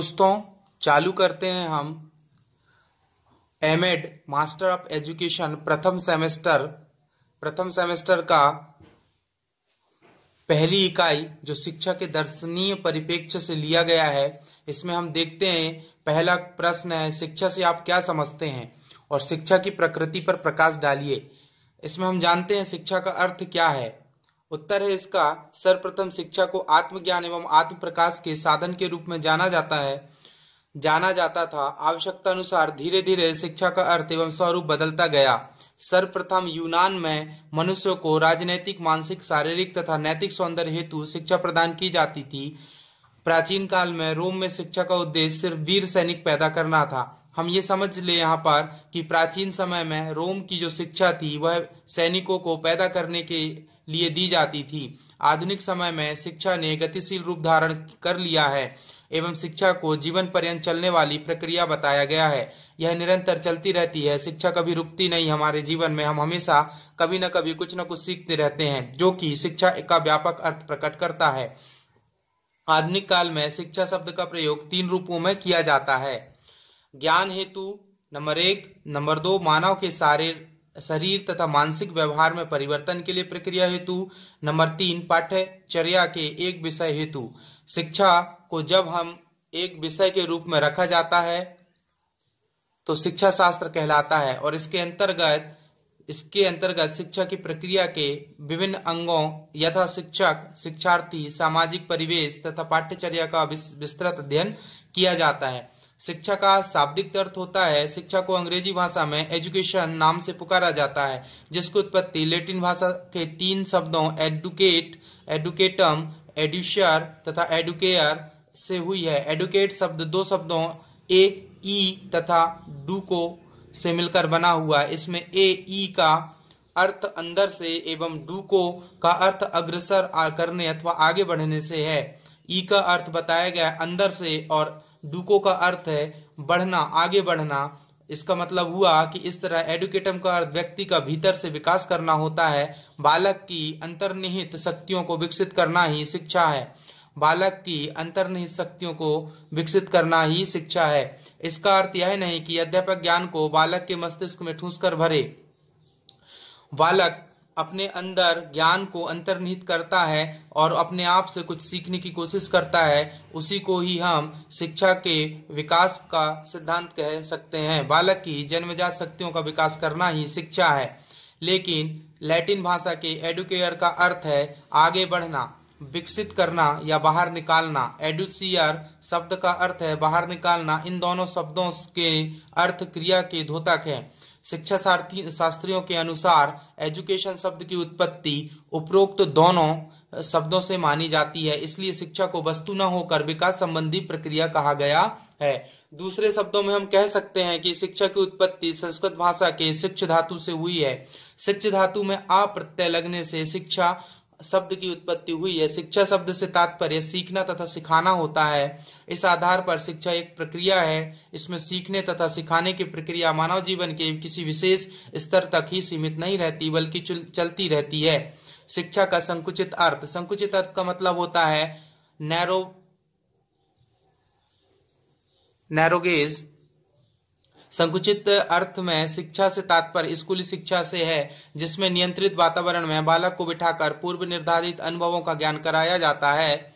दोस्तों, चालू करते हैं हम एमएड मास्टर ऑफ एजुकेशन प्रथम सेमेस्टर का पहली इकाई जो शिक्षा के दर्शनीय परिप्रेक्ष्य से लिया गया है। इसमें हम देखते हैं, पहला प्रश्न है, शिक्षा से आप क्या समझते हैं और शिक्षा की प्रकृति पर प्रकाश डालिए। इसमें हम जानते हैं शिक्षा का अर्थ क्या है। उत्तर है इसका, सर्वप्रथम शिक्षा को आत्मज्ञान एवं आत्म प्रकाश के साधन के रूप में जाना जाता था। आवश्यकता अनुसार धीरे धीरे शिक्षा का अर्थ एवं स्वरूप बदलता गया। सर्वप्रथम यूनान में मनुष्य को राजनैतिक, मानसिक, शारीरिक तथा नैतिक सौंदर्य हेतु शिक्षा प्रदान की जाती थी। प्राचीन काल में रोम में शिक्षा का उद्देश्य सिर्फ वीर सैनिक पैदा करना था। हम ये समझ ले यहाँ पर कि प्राचीन समय में रोम की जो शिक्षा थी वह सैनिकों को पैदा करने के लिए दी जाती थी। आधुनिक समय में शिक्षा ने गतिशील रूप धारण कर लिया है एवं शिक्षा को जीवन पर्यंत चलने वाली प्रक्रिया बताया गया है। यह निरंतर चलती रहती है। शिक्षा कभी रुकती नहीं। हमारे जीवन में हम हमेशा कभी न कभी कुछ न कुछ सीखते रहते हैं, जो कि शिक्षा का व्यापक अर्थ प्रकट करता है। आधुनिक काल में शिक्षा शब्द का प्रयोग 3 रूपों में किया जाता है। ज्ञान हेतु नंबर 1, नंबर 2 मानव के शरीर तथा मानसिक व्यवहार में परिवर्तन के लिए प्रक्रिया हेतु, नंबर 3 पाठ्यचर्या के एक विषय हेतु। शिक्षा को जब हम एक विषय के रूप में रखा जाता है तो शिक्षा शास्त्र कहलाता है और इसके अंतर्गत शिक्षा की प्रक्रिया के विभिन्न अंगों यथा शिक्षक, शिक्षार्थी, सामाजिक परिवेश तथा पाठ्यचर्या का विस्तृत अध्ययन किया जाता है। शिक्षा का शाब्दिक अर्थ होता है, शिक्षा को अंग्रेजी भाषा में एजुकेशन नाम से पुकारा जाता है, जिसकी उत्पत्ति लैटिन भाषा के 3 शब्दों एडुकेट, एडुकेटम, एड्यूशर तथा एडुकेयर से हुई है। एडुकेट शब्द 2 शब्दों ए ई तथा डूको से मिलकर बना हुआ है। इसमें ए ई का अर्थ अंदर से एवं डूको का अर्थ अग्रसर करने अथवा आगे बढ़ने से है। ई का अर्थ बताया गया अंदर से और डूको का अर्थ है बढ़ना, आगे बढ़ना। इसका मतलब हुआ कि इस तरह एडुकेटम का अर्थ व्यक्ति का भीतर से विकास करना होता है। बालक की अंतर्निहित शक्तियों को विकसित करना ही शिक्षा है। बालक की अंतर्निहित शक्तियों को विकसित करना ही शिक्षा है। इसका अर्थ यह नहीं कि अध्यापक ज्ञान को बालक के मस्तिष्क में ठूंस कर भरे। बालक अपने अंदर ज्ञान को अंतर्निहित करता है और अपने आप से कुछ सीखने की कोशिश करता है। उसी को ही हम शिक्षा के विकास का सिद्धांत कह सकते हैं। बालक की जन्मजात शक्तियों का विकास करना ही शिक्षा है। लेकिन लैटिन भाषा के एडुकेयर का अर्थ है आगे बढ़ना, विकसित करना या बाहर निकालना। एडुसियर शब्द का अर्थ है बाहर निकालना। इन दोनों शब्दों के अर्थ क्रिया के द्योतक है। शिक्षा शास्त्रियों के अनुसार एजुकेशन शब्द की उत्पत्ति उपरोक्त दोनों शब्दों से मानी जाती है। इसलिए शिक्षा को वस्तु न होकर विकास संबंधी प्रक्रिया कहा गया है। दूसरे शब्दों में हम कह सकते हैं कि शिक्षा की उत्पत्ति संस्कृत भाषा के शिक्ष धातु से हुई है। शिक्ष धातु में आ प्रत्यय लगने से शिक्षा शब्द की उत्पत्ति हुई है। शिक्षा शब्द से तात्पर्य सीखना तथा सिखाना होता है। इस आधार पर शिक्षा एक प्रक्रिया है। इसमें सीखने तथा सिखाने की प्रक्रिया मानव जीवन के किसी विशेष स्तर तक ही सीमित नहीं रहती, बल्कि चलती रहती है। शिक्षा का संकुचित अर्थ। संकुचित अर्थ का मतलब होता है नैरोगेज। संकुचित अर्थ में शिक्षा से तात्पर्य स्कूली शिक्षा से है, जिसमें नियंत्रित वातावरण में बालक को बिठाकर पूर्व निर्धारित अनुभवों का ज्ञान कराया जाता है,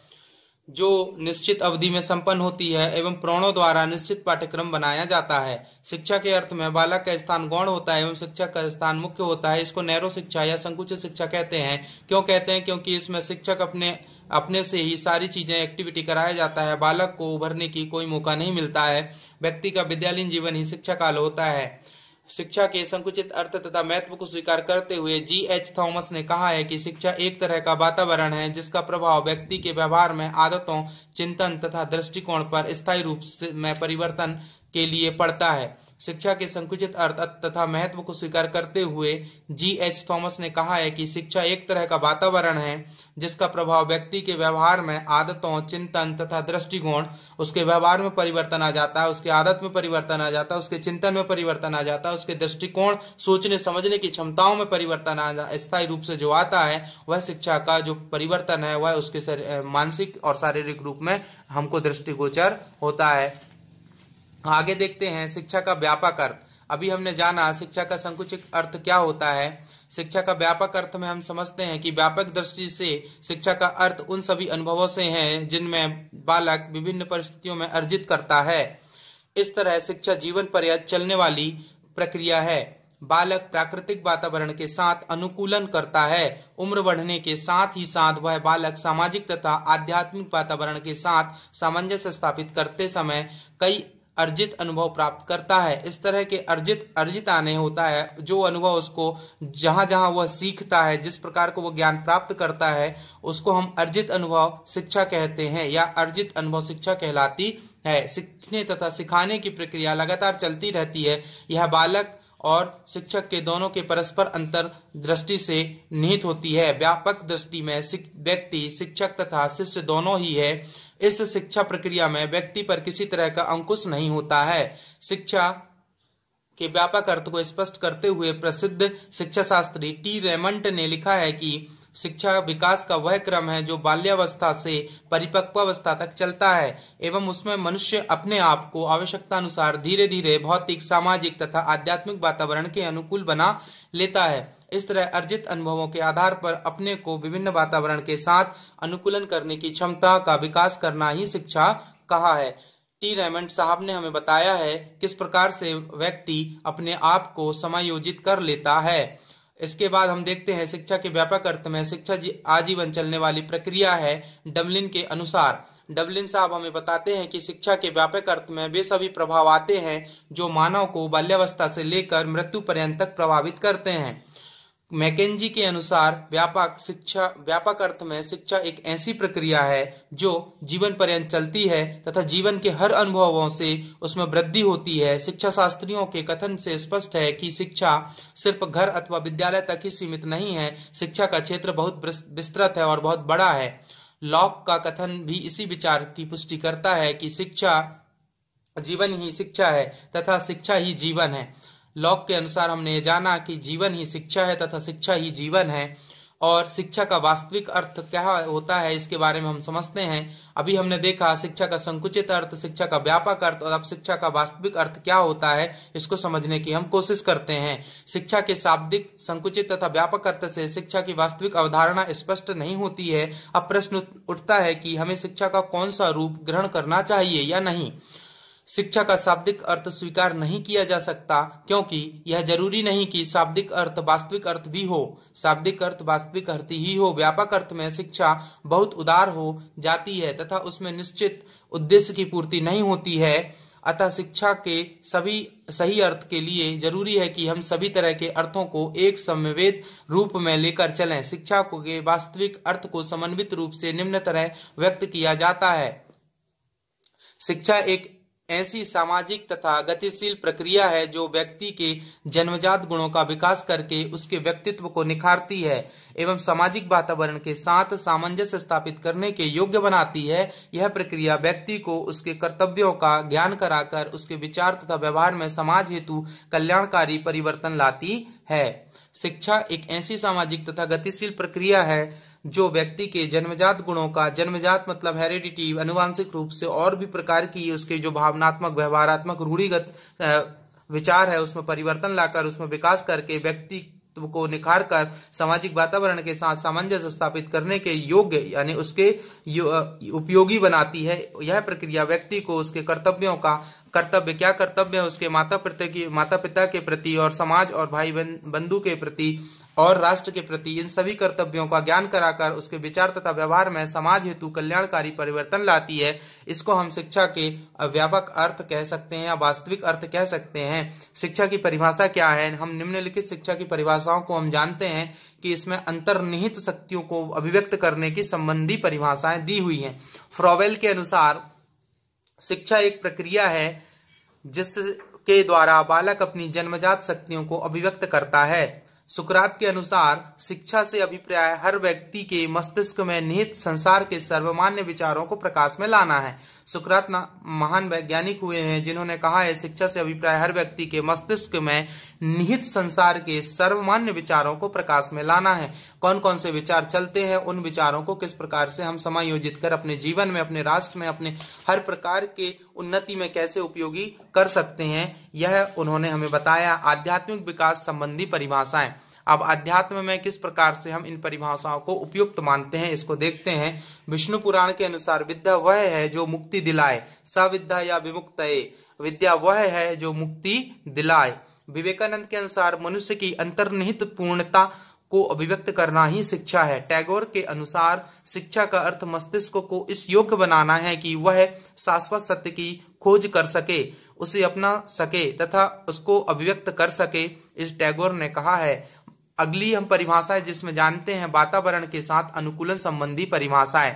जो निश्चित अवधि में संपन्न होती है एवं प्रणों द्वारा निश्चित पाठ्यक्रम बनाया जाता है। शिक्षा के अर्थ में बालक का स्थान गौण होता है एवं शिक्षक का स्थान मुख्य होता है। इसको नैरो शिक्षा या संकुचित शिक्षा कहते हैं। क्यों कहते हैं? क्योंकि इसमें शिक्षक अपने से ही सारी चीजें एक्टिविटी कराया जाता है। बालक को उभरने की कोई मौका नहीं मिलता है। व्यक्ति का विद्यालयीन जीवन ही शिक्षा काल होता है। शिक्षा के संकुचित अर्थ तथा महत्व को स्वीकार करते हुए G.H. थॉमस ने कहा है कि शिक्षा एक तरह का वातावरण है जिसका प्रभाव व्यक्ति के व्यवहार में, आदतों, चिंतन तथा दृष्टिकोण पर स्थायी रूप में परिवर्तन के लिए पड़ता है। शिक्षा के संकुचित अर्थ तथा महत्व को स्वीकार करते हुए G.H. थॉमस ने कहा है कि शिक्षा एक तरह का वातावरण है जिसका प्रभाव व्यक्ति के व्यवहार में, आदतों, चिंतन तथा दृष्टिकोण, उसके व्यवहार में परिवर्तन आ जाता है, उसके आदत में परिवर्तन आ जाता है, उसके चिंतन में परिवर्तन आ जाता है, उसके दृष्टिकोण, सोचने समझने की क्षमताओं में परिवर्तन आ जाता है। स्थायी रूप से जो आता है वह शिक्षा का जो परिवर्तन है वह उसके मानसिक और शारीरिक रूप में हमको दृष्टिगोचर होता है। आगे देखते हैं शिक्षा का व्यापक अर्थ। अभी हमने जाना शिक्षा का संकुचित अर्थ क्या होता है। शिक्षा का व्यापक अर्थ में हम समझते हैं कि व्यापक दृष्टि से शिक्षा का अर्थ उन सभी अनुभवों से है जिनमें बालक विभिन्न परिस्थितियों में अर्जित करता है। इस तरह शिक्षा जीवन पर्यंत चलने वाली प्रक्रिया है। बालक प्राकृतिक वातावरण के साथ अनुकूलन करता है। उम्र बढ़ने के साथ ही साथ वह बालक सामाजिक तथा आध्यात्मिक वातावरण के साथ सामंजस्य स्थापित करते समय कई अर्जित अनुभव प्राप्त करता है। इस तरह के अर्जित आने होता है जो अनुभव उसको जहां जहां वह सीखता है, जिस प्रकार को वह ज्ञान प्राप्त करता है, उसको हम अर्जित अनुभव शिक्षा कहते हैं या अर्जित अनुभव शिक्षा कहलाती है। सीखने तथा सिखाने की प्रक्रिया लगातार चलती रहती है। यह बालक और शिक्षक के दोनों के परस्पर अंतर दृष्टि से निहित होती है। व्यापक दृष्टि में व्यक्ति, शिक्षक तथा शिष्य दोनों ही है। इस शिक्षा प्रक्रिया में व्यक्ति पर किसी तरह का अंकुश नहीं होता है। शिक्षा के व्यापक अर्थ को स्पष्ट करते हुए प्रसिद्ध शिक्षा शास्त्री टी रेमंड ने लिखा है कि शिक्षा विकास का वह क्रम है जो बाल्यावस्था से परिपक्वावस्था तक चलता है एवं उसमें मनुष्य अपने आप को आवश्यकता अनुसार धीरे धीरे भौतिक, सामाजिक तथा आध्यात्मिक वातावरण के अनुकूल बना लेता है। इस तरह अर्जित अनुभवों के आधार पर अपने को विभिन्न वातावरण के साथ अनुकूलन करने की क्षमता का विकास करना ही शिक्षा कहा है। टी रेमंड साहब ने हमें बताया है किस प्रकार से व्यक्ति अपने आप को समायोजित कर लेता है। इसके बाद हम देखते हैं शिक्षा के व्यापक अर्थ में शिक्षा आजीवन चलने वाली प्रक्रिया है। डबलिन के अनुसार डबलिन साहब हमें बताते हैं कि शिक्षा के व्यापक अर्थ में वे सभी प्रभाव आते हैं जो मानव को बाल्यावस्था से लेकर मृत्यु पर्यंत तक प्रभावित करते हैं। मैकेंजी के अनुसार व्यापक अर्थ में शिक्षा एक ऐसी प्रक्रिया है जो जीवन पर्यंत चलती है तथा जीवन के हर अनुभवों से उसमें वृद्धि होती है। शिक्षा शास्त्रियों के कथन से स्पष्ट है कि शिक्षा सिर्फ घर अथवा विद्यालय तक ही सीमित नहीं है। शिक्षा का क्षेत्र बहुत विस्तृत है और बहुत बड़ा है। लॉक का कथन भी इसी विचार की पुष्टि करता है कि शिक्षा जीवन ही शिक्षा है तथा शिक्षा ही जीवन है। लॉक के अनुसार हमने ये जाना कि जीवन ही शिक्षा है तथा शिक्षा ही जीवन है। और शिक्षा का वास्तविक अर्थ क्या होता है इसके बारे में हम समझते हैं। अभी हमने देखा शिक्षा का संकुचित अर्थ, शिक्षा का व्यापक अर्थ, और अब शिक्षा का वास्तविक अर्थ क्या होता है इसको समझने की हम कोशिश करते हैं। शिक्षा के शाब्दिक, संकुचित तथा व्यापक अर्थ से शिक्षा की वास्तविक अवधारणा स्पष्ट नहीं होती है। अब प्रश्न उठता है कि हमें शिक्षा का कौन सा रूप ग्रहण करना चाहिए या नहीं। शिक्षा का शाब्दिक अर्थ स्वीकार नहीं किया जा सकता क्योंकि यह जरूरी नहीं कि शाब्दिक अर्थ वास्तविक अर्थ भी हो। शाब्दिक अर्थ वास्तविक अर्थ ही हो। व्यापक अर्थ में शिक्षा बहुत उदार हो जाती है तथा उसमें निश्चित उद्देश्य की पूर्ति नहीं होती है। अतः शिक्षा के सभी सही अर्थ के लिए जरूरी है कि हम सभी तरह के अर्थों को एक समवेत रूप में लेकर चलें। शिक्षा के वास्तविक अर्थ को समन्वित रूप से निम्न तरह व्यक्त किया जाता है। शिक्षा एक ऐसी सामाजिक तथा गतिशील प्रक्रिया है जो व्यक्ति के जन्मजात गुणों का विकास करके उसके व्यक्तित्व को निखारती है एवं सामाजिक वातावरण के साथ सामंजस्य स्थापित करने के योग्य बनाती है। यह प्रक्रिया व्यक्ति को उसके कर्तव्यों का ज्ञान कराकर उसके विचार तथा व्यवहार में समाज हेतु कल्याणकारी परिवर्तन लाती है। शिक्षा एक ऐसी सामाजिक तथा गतिशील प्रक्रिया है जो व्यक्ति के जन्मजात गुणों का, जन्मजात मतलब हेरिडिटी, अनुवांशिक रूप से और भी प्रकार की उसके जो भावनात्मक, व्यवहारात्मक, रूढ़िगत विचार है उसमें परिवर्तन लाकर उसमें विकास करके व्यक्ति को निखार कर सामाजिक वातावरण के साथ सामंजस्य स्थापित करने के योग्य यानी उसके उपयोगी बनाती है। यह प्रक्रिया व्यक्ति को उसके कर्तव्यों का, कर्तव्य क्या कर्तव्य है उसके माता पिता के प्रति और समाज और भाई बंधु के प्रति और राष्ट्र के प्रति, इन सभी कर्तव्यों का ज्ञान कराकर उसके विचार तथा व्यवहार में समाज हेतु कल्याणकारी परिवर्तन लाती है। इसको हम शिक्षा के व्यापक अर्थ कह सकते हैं या वास्तविक अर्थ कह सकते हैं। शिक्षा की परिभाषा क्या है? हम निम्नलिखित शिक्षा की परिभाषाओं को हम जानते हैं कि इसमें अंतर्निहित शक्तियों को अभिव्यक्त करने की संबंधी परिभाषाएं दी हुई हैं। फ्रॉवेल के अनुसार शिक्षा एक प्रक्रिया है जिस के द्वारा बालक अपनी जन्मजात शक्तियों को अभिव्यक्त करता है। सुकरात के अनुसार शिक्षा से अभिप्राय हर व्यक्ति के मस्तिष्क में निहित संसार के सर्वमान्य विचारों को प्रकाश में लाना है। सुकरात महान वैज्ञानिक हुए हैं जिन्होंने कहा है शिक्षा से अभिप्राय हर व्यक्ति के मस्तिष्क में निहित संसार के सर्वमान्य विचारों को प्रकाश में लाना है। कौन कौन से विचार चलते हैं, उन विचारों को किस प्रकार से हम समायोजित कर अपने जीवन में, अपने राष्ट्र में, अपने हर प्रकार के उन्नति में कैसे उपयोगी कर सकते हैं, यह उन्होंने हमें बताया। आध्यात्मिक विकास संबंधी परिभाषाएं। अब अध्यात्म में किस प्रकार से हम इन परिभाषाओं को उपयुक्त मानते हैं, इसको देखते हैं। विष्णु पुराण के अनुसार विद्या वह है जो मुक्ति दिलाए। सविद्या या विमुक्तये, विद्या वह है जो मुक्ति दिलाए। विवेकानंद के अनुसार मनुष्य की अंतर्निहित पूर्णता को अभिव्यक्त करना ही शिक्षा है। टैगोर के अनुसार शिक्षा का अर्थ मस्तिष्क को इस योग्य बनाना है कि वह शाश्वत सत्य की खोज कर सके, उसे अपना सके तथा उसको अभिव्यक्त कर सके। इस टैगोर ने कहा है। अगली हम परिभाषाएं जिसमें जानते हैं वातावरण के साथ अनुकूलन संबंधी परिभाषाएं।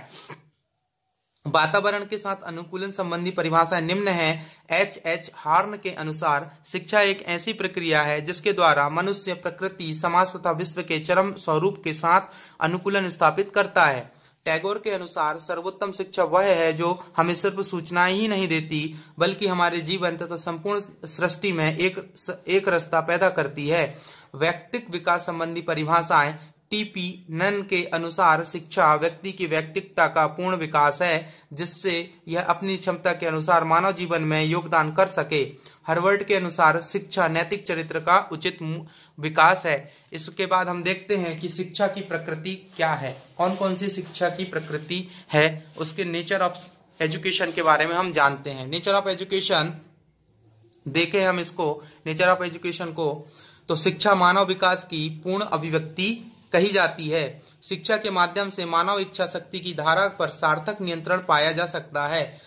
वातावरण के साथ अनुकूलन संबंधी परिभाषाएं निम्न है। एच हार्न के अनुसार शिक्षा एक ऐसी प्रक्रिया है जिसके द्वारा मनुष्य प्रकृति, समाज तथा विश्व के चरम स्वरूप के साथ अनुकूलन स्थापित करता है। टैगोर के अनुसार सर्वोत्तम शिक्षा वह है जो हमें सिर्फ सूचनाएं ही नहीं देती बल्कि हमारे जीवन तथा संपूर्ण सृष्टि में एक रास्ता पैदा करती है। व्यक्तिक विकास संबंधी परिभाषाएं। टीपी नन के अनुसार शिक्षा व्यक्ति की व्यक्तित्वता का पूर्ण विकास है जिससे यह अपनी क्षमता के अनुसार मानव जीवन में योगदान कर सके। हार्वर्ड के अनुसार शिक्षा नैतिक चरित्र का उचित विकास है। इसके बाद हम देखते हैं कि शिक्षा की प्रकृति क्या है, कौन कौन सी शिक्षा की प्रकृति है, उसके नेचर ऑफ एजुकेशन के बारे में हम जानते हैं। नेचर ऑफ एजुकेशन देखें हम इसको, नेचर ऑफ एजुकेशन को, तो शिक्षा मानव विकास की पूर्ण अभिव्यक्ति कही जाती है। शिक्षा के माध्यम से मानव इच्छा शक्ति की धारा पर सार्थक नियंत्रण पाया जा सकता है।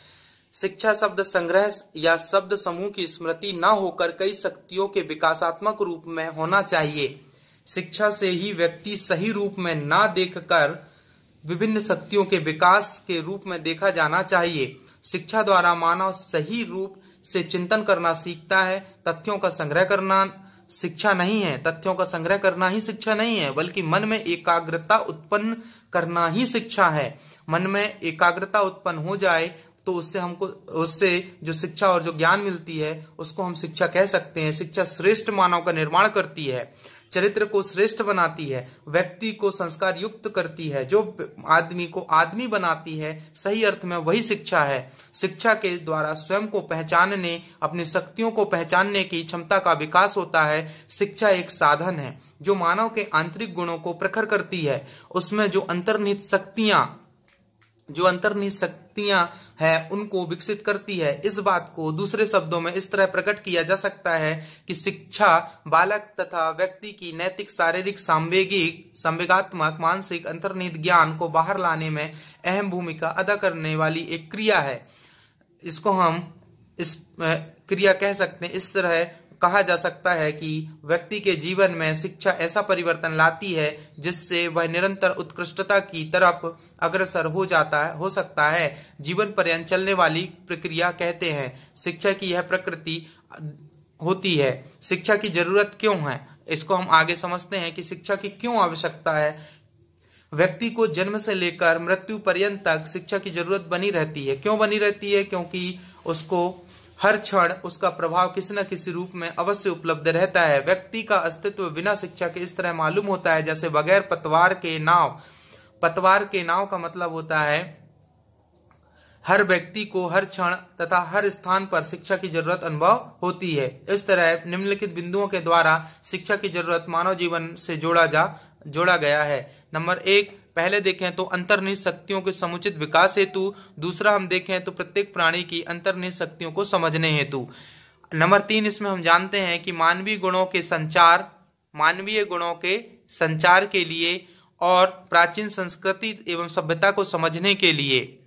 शिक्षा शब्द संग्रह या शब्द समूह की स्मृति न होकर कई शक्तियों के विकासात्मक रूप में होना चाहिए। शिक्षा से ही व्यक्ति सही रूप में न देखकर विभिन्न शक्तियों के विकास के रूप में देखा जाना चाहिए। शिक्षा द्वारा मानव सही रूप से चिंतन करना सीखता है। तथ्यों का संग्रह करना शिक्षा नहीं है, तथ्यों का संग्रह करना ही शिक्षा नहीं है, बल्कि मन में एकाग्रता उत्पन्न करना ही शिक्षा है। मन में एकाग्रता उत्पन्न हो जाए तो उससे जो शिक्षा और जो ज्ञान मिलती है उसको हम शिक्षा कह सकते हैं। शिक्षा श्रेष्ठ मानव का निर्माण करती है, चरित्र को श्रेष्ठ बनाती है, व्यक्ति को संस्कार युक्त करती है, जो आदमी को आदमी बनाती है। सही अर्थ में वही शिक्षा है। शिक्षा के द्वारा स्वयं को पहचानने, अपनी शक्तियों को पहचानने की क्षमता का विकास होता है। शिक्षा एक साधन है जो मानव के आंतरिक गुणों को प्रखर करती है। उसमें जो अंतर्निहित शक्तियां हैं उनको विकसित करती है। इस बात को दूसरे शब्दों में इस तरह प्रकट किया जा सकता है कि शिक्षा बालक तथा व्यक्ति की नैतिक, शारीरिक, संवेगात्मक, मानसिक अंतर्निहित ज्ञान को बाहर लाने में अहम भूमिका अदा करने वाली एक क्रिया है। इसको हम इस क्रिया कह सकते हैं। इस तरह कहा जा सकता है कि व्यक्ति के जीवन में शिक्षा ऐसा परिवर्तन लाती है जिससे वह निरंतर उत्कृष्टता की तरफ अग्रसर हो सकता है। जीवन पर्यंत चलने वाली प्रक्रिया कहते हैं। शिक्षा की यह प्रकृति होती है। शिक्षा की जरूरत क्यों है, इसको हम आगे समझते हैं कि शिक्षा की क्यों आवश्यकता है। व्यक्ति को जन्म से लेकर मृत्यु पर्यंत तक शिक्षा की जरूरत बनी रहती है। क्यों बनी रहती है? क्योंकि उसको हर क्षण उसका प्रभाव किसी न किसी रूप में अवश्य उपलब्ध रहता है। व्यक्ति का अस्तित्व बिना शिक्षा के इस तरह मालूम होता है जैसे बगैर पतवार के नाव। पतवार के नाव का मतलब होता है हर व्यक्ति को हर क्षण तथा हर स्थान पर शिक्षा की जरूरत अनुभव होती है। इस तरह निम्नलिखित बिंदुओं के द्वारा शिक्षा की जरूरत मानव जीवन से जोड़ा गया है। नंबर 1 पहले देखें तो अंतर्निहित शक्तियों के समुचित विकास हेतु। दूसरा हम देखें तो प्रत्येक प्राणी की अंतर्निहित शक्तियों को समझने हेतु। नंबर 3 इसमें हम जानते हैं कि मानवीय गुणों के संचार के लिए और प्राचीन संस्कृति एवं सभ्यता को समझने के लिए,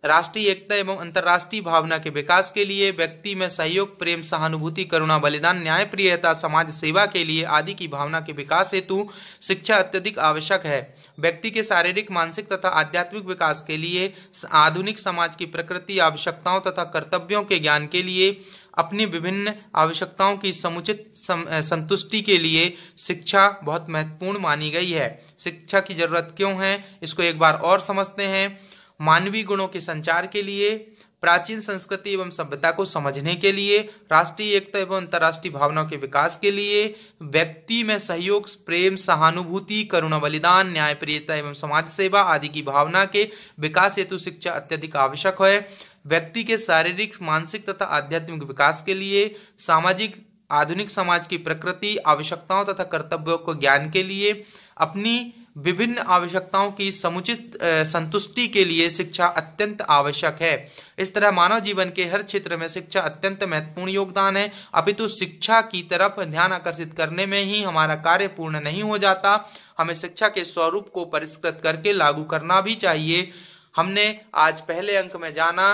राष्ट्रीय एकता एवं अंतर्राष्ट्रीय भावना के विकास के लिए, व्यक्ति में सहयोग, प्रेम, सहानुभूति, करुणा, बलिदान, न्यायप्रियता, समाज सेवा के लिए आदि की भावना के विकास हेतु शिक्षा अत्यधिक आवश्यक है। व्यक्ति के शारीरिक, मानसिक तथा आध्यात्मिक विकास के लिए, आधुनिक समाज की प्रकृति, आवश्यकताओं तथा कर्तव्यों के ज्ञान के लिए, अपनी विभिन्न आवश्यकताओं की समुचित संतुष्टि के लिए शिक्षा बहुत महत्वपूर्ण मानी गई है। शिक्षा की जरूरत क्यों है, इसको एक बार और समझते हैं। मानवीय गुणों के संचार के लिए, प्राचीन संस्कृति एवं सभ्यता को समझने के लिए, राष्ट्रीय एकता एवं अंतर्राष्ट्रीय भावनाओं के विकास के लिए, व्यक्ति में सहयोग, प्रेम, सहानुभूति, करुणा, बलिदान, न्यायप्रियता एवं समाज सेवा आदि की भावना के विकास हेतु शिक्षा अत्यधिक आवश्यक है। व्यक्ति के शारीरिक, मानसिक तथा आध्यात्मिक विकास के लिए, सामाजिक, आधुनिक समाज की प्रकृति, आवश्यकताओं तथा कर्तव्यों को ज्ञान के लिए, अपनी विभिन्न आवश्यकताओं की समुचित संतुष्टि के लिए शिक्षा अत्यंत आवश्यक है। इस तरह मानव जीवन के हर क्षेत्र में शिक्षा अत्यंत महत्वपूर्ण योगदान है। अपितु शिक्षा की तरफ ध्यान आकर्षित करने में ही हमारा कार्य पूर्ण नहीं हो जाता, हमें शिक्षा के स्वरूप को परिष्कृत करके लागू करना भी चाहिए। हमने आज पहले अंक में जाना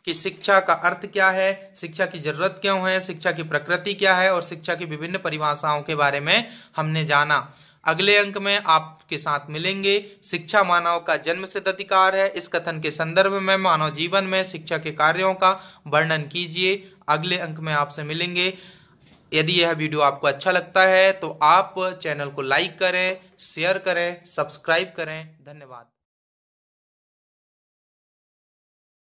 कि शिक्षा का अर्थ क्या है, शिक्षा की जरूरत क्यों है, शिक्षा की प्रकृति क्या है और शिक्षा की विभिन्न परिभाषाओं के बारे में हमने जाना। अगले अंक में आपके साथ मिलेंगे, शिक्षा मानव का जन्मसिद्ध अधिकार है। इस कथन के संदर्भ में मानव जीवन में शिक्षा के कार्यों का वर्णन कीजिए। अगले अंक में आपसे मिलेंगे। यदि यह वीडियो आपको अच्छा लगता है तो आप चैनल को लाइक करें, शेयर करें, सब्सक्राइब करें। धन्यवाद।